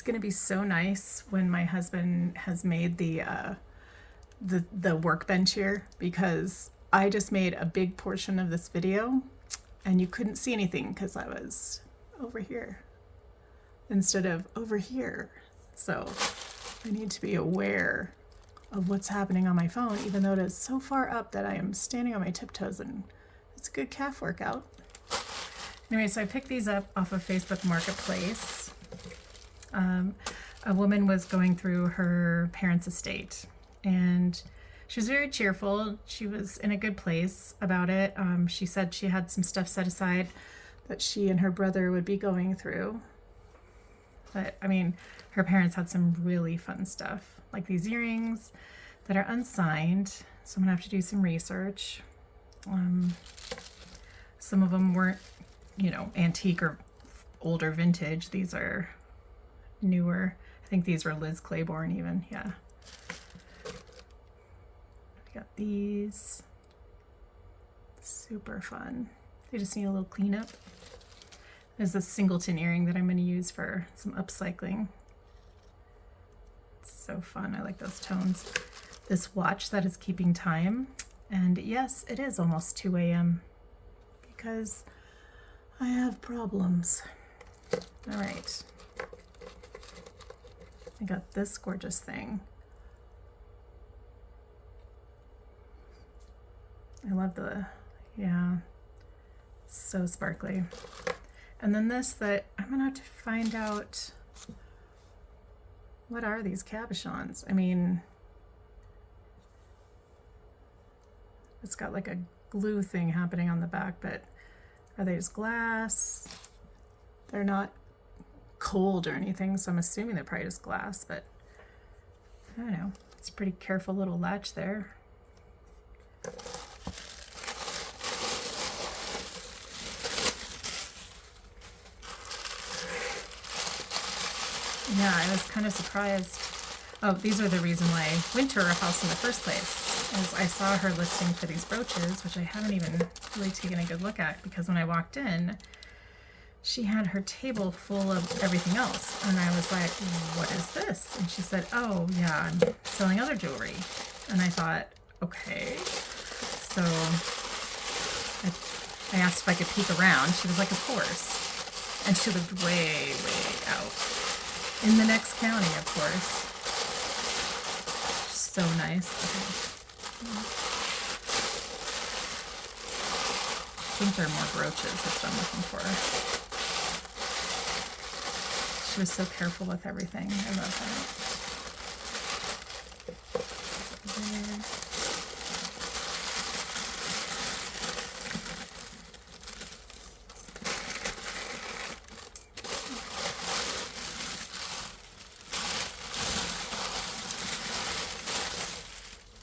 gonna be so nice when my husband has made the workbench here, because I just made a big portion of this video and you couldn't see anything because I was over here instead of over here. So I need to be aware of what's happening on my phone, even though it is so far up that I am standing on my tiptoes, and it's a good calf workout. Anyway, so I picked these up off of Facebook Marketplace. A woman was going through her parents' estate, and she was very cheerful. She was in a good place about it. She said she had some stuff set aside that she and her brother would be going through. But I mean, her parents had some really fun stuff, like these earrings that are unsigned. So I'm gonna have to do some research. Some of them weren't, you know, antique or older vintage. These are newer. I think these were Liz Claiborne even, yeah. We got these. Super fun. They just need a little cleanup. There's a singleton earring that I'm going to use for some upcycling. It's so fun. I like those tones. This watch that is keeping time. And yes, it is almost 2 a.m. because I have problems. All right. I got this gorgeous thing. I love yeah, it's so sparkly. And then this that I'm gonna have to find out, what are these cabochons? I mean, it's got like a glue thing happening on the back, but are they just glass? They're not cold or anything, so I'm assuming they're probably just glass, but I don't know. It's a pretty careful little latch there. Yeah, I was kind of surprised. Oh, these are the reason why I went to her house in the first place, is I saw her listing for these brooches, which I haven't even really taken a good look at, because when I walked in, she had her table full of everything else. And I was like, what is this? And she said, oh yeah, I'm selling other jewelry. And I thought, okay. So I asked if I could peek around. She was like, of course. And she lived way, way out. In the next county, of course. So nice. Okay. I think there are more brooches. That's what I'm looking for. She was so careful with everything. I love that.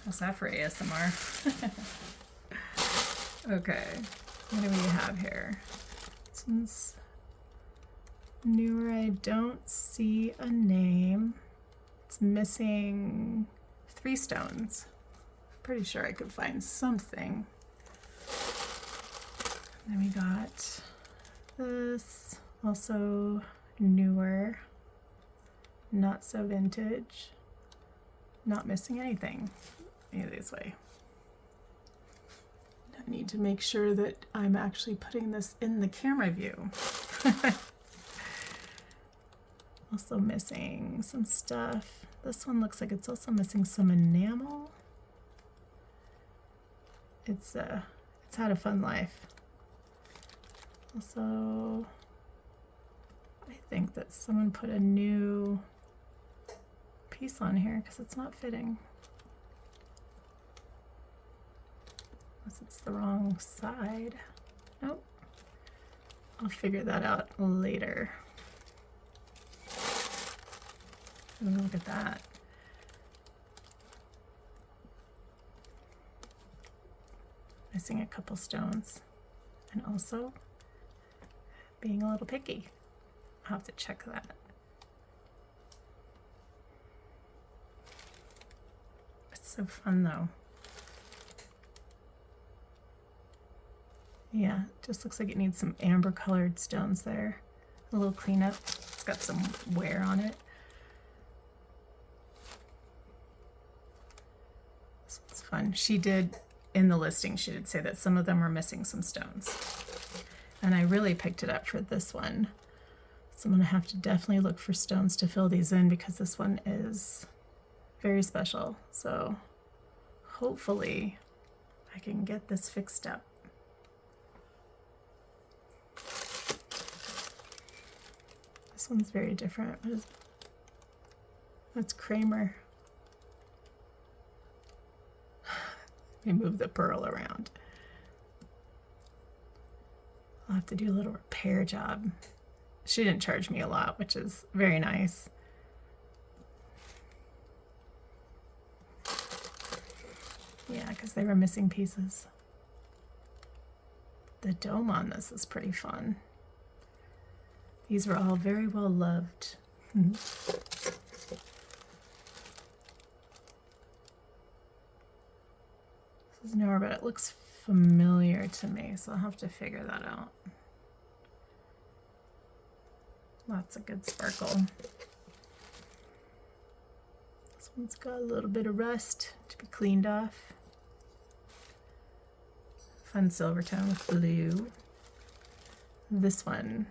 How's that for ASMR? Okay, what do we have here? This one's newer. I don't see a name. It's missing 3 stones. Pretty sure I could find something. Then we got this, also newer, not so vintage, not missing anything. This way. I need to make sure that I'm actually putting this in the camera view. Also missing some stuff. This one looks like it's also missing some enamel. It's had a fun life. Also, I think that someone put a new piece on here because it's not fitting. Unless it's the wrong side. Nope. I'll figure that out later. Ooh, look at that. Missing a couple stones. And also being a little picky. I'll have to check that. It's so fun though. Yeah, it just looks like it needs some amber colored stones there. A little cleanup. It's got some wear on it. fun. She did, in the listing, she did say that some of them were missing some stones. And I really picked it up for this one. So I'm gonna have to definitely look for stones to fill these in because this one is very special. So hopefully I can get this fixed up. This one's very different. That's Kramer. Let me move the pearl around. I'll have to do a little repair job. She didn't charge me a lot, which is very nice. Yeah, because they were missing pieces. The dome on this is pretty fun. These were all very well loved. This is newer, but it looks familiar to me, so I'll have to figure that out. Lots of good sparkle. This one's got a little bit of rust to be cleaned off. Fun silver tone with blue. This one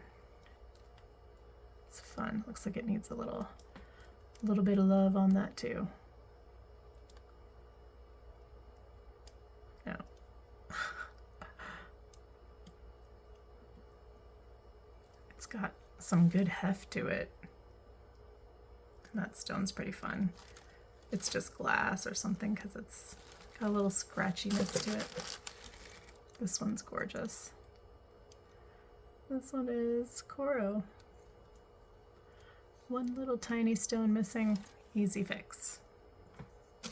is fun. Looks like it needs a little bit of love on that too. No. It's got some good heft to it. And that stone's pretty fun. It's just glass or something because it's got a little scratchiness to it. This one's gorgeous. This one is coral. One little tiny stone missing, easy fix. This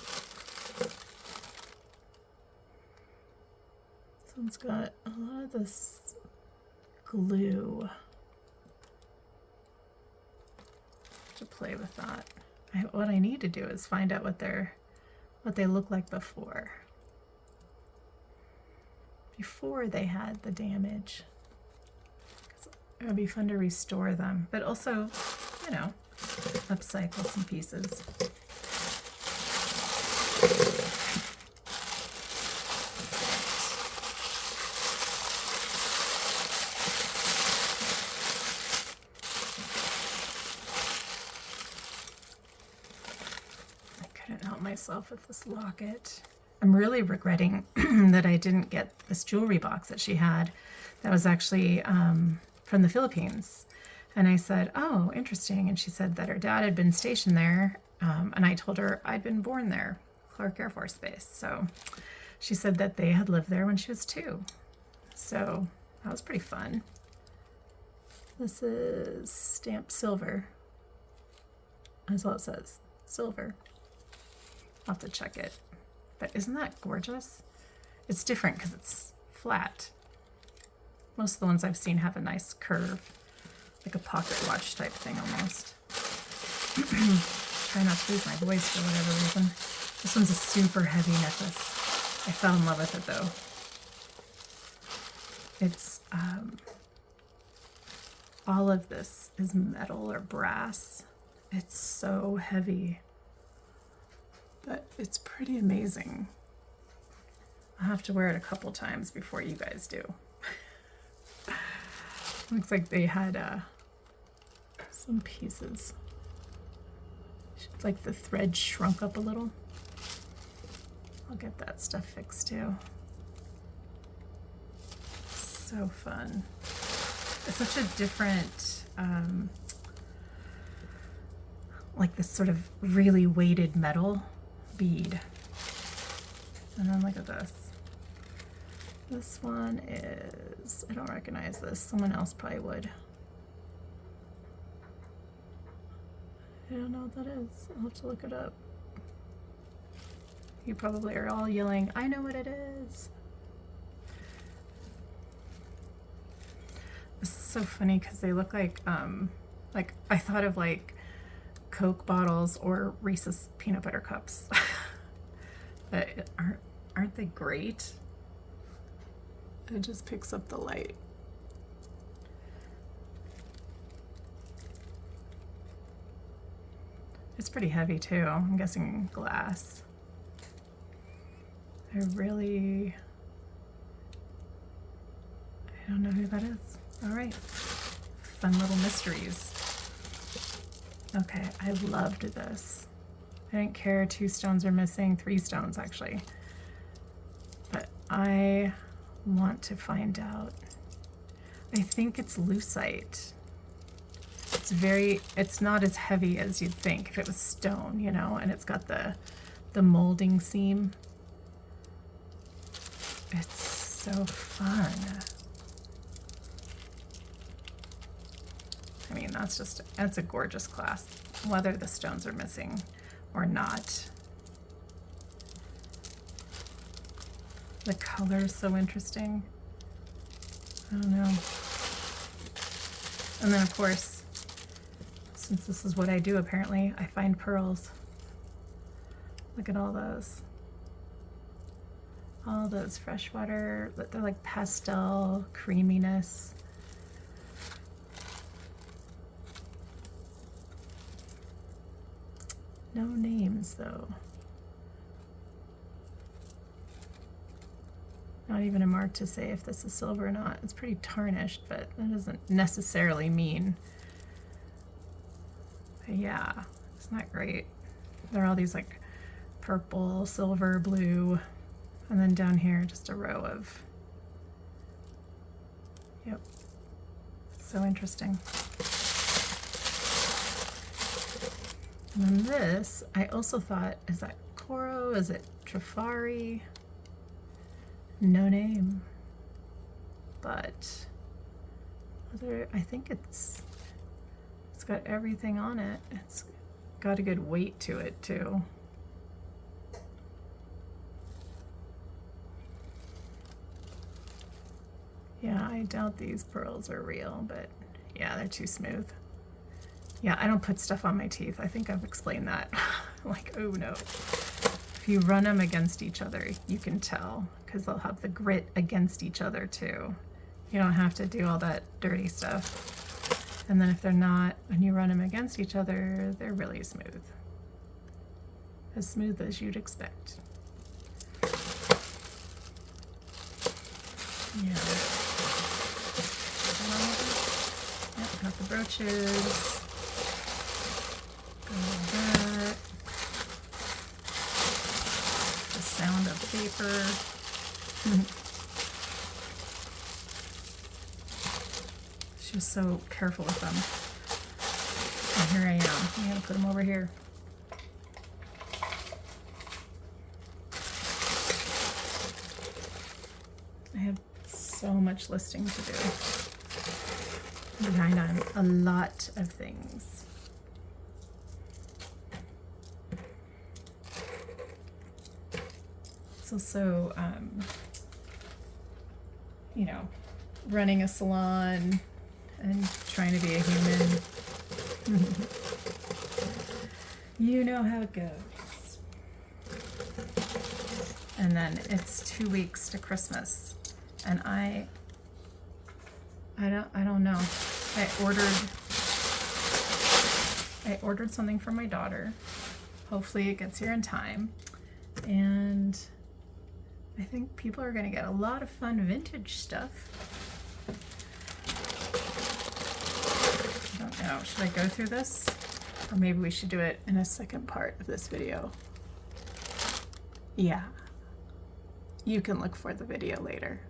one's got a lot of this glue. To play with that. What I need to do is find out what they look like before they had the damage. It would be fun to restore them, but also, you know, upcycle some pieces. Myself with this locket. I'm really regretting that I didn't get this jewelry box that she had. That was actually from the Philippines. And I said, oh, interesting. And she said that her dad had been stationed there. And I told her I'd been born there, Clark Air Force Base. So she said that they had lived there when she was 2. So that was pretty fun. This is stamped silver. That's all it says, silver. I'll have to check it. But isn't that gorgeous? It's different because it's flat. Most of the ones I've seen have a nice curve, like a pocket watch type thing almost. Try not to lose my voice for whatever reason. This one's a super heavy necklace. I fell in love with it though. It's, all of this is metal or brass. It's so heavy. But it's pretty amazing. I'll have to wear it a couple times before you guys do. Looks like they had some pieces. Like the thread shrunk up a little. I'll get that stuff fixed too. So fun. It's such a different, like this sort of really weighted metal bead. And then look at this. This one is, I don't recognize this. Someone else probably would. I don't know what that is. I'll have to look it up. You probably are all yelling, I know what it is. This is so funny because they look like I thought of like Coke bottles or Reese's peanut butter cups. But aren't they great? It just picks up the light. It's pretty heavy too. I'm guessing glass. They're really, I don't know who that is. All right, fun little mysteries. Okay, I loved this. I didn't care 2 stones are missing, 3 stones actually. But I want to find out. I think it's lucite. It's not as heavy as you'd think if it was stone, you know, and it's got the molding seam. It's so fun. I mean, that's a gorgeous clasp, whether the stones are missing or not. The color is so interesting. I don't know. And then of course, since this is what I do apparently, I find pearls. Look at all those. All those freshwater, they're like pastel creaminess. No names though. Not even a mark to say if this is silver or not. It's pretty tarnished, but that doesn't necessarily mean. But yeah, isn't that great? There are all these like purple, silver, blue, and then down here just a row of, yep, so interesting. And then this, I also thought, is that Coro? Is it Trifari? No name. But I think it's got everything on it. It's got a good weight to it too. Yeah, I doubt these pearls are real, but yeah, they're too smooth. Yeah, I don't put stuff on my teeth. I think I've explained that. Like, oh no. If you run them against each other, you can tell, because they'll have the grit against each other too. You don't have to do all that dirty stuff. And then if they're not, when you run them against each other, they're really smooth. As smooth as you'd expect. Yeah. Yep, got the brooches. Got all that. The sound of paper. She's so careful with them. And here I am. I'm gonna put them over here. I have so much listing to do behind on a lot of things. It's also, you know, running a salon and trying to be a human. You know how it goes. And then it's 2 weeks to Christmas, and I don't know. I ordered something for my daughter. Hopefully it gets here in time. And I think people are gonna get a lot of fun vintage stuff. I don't know, should I go through this? Or maybe we should do it in a second part of this video. Yeah. You can look for the video later.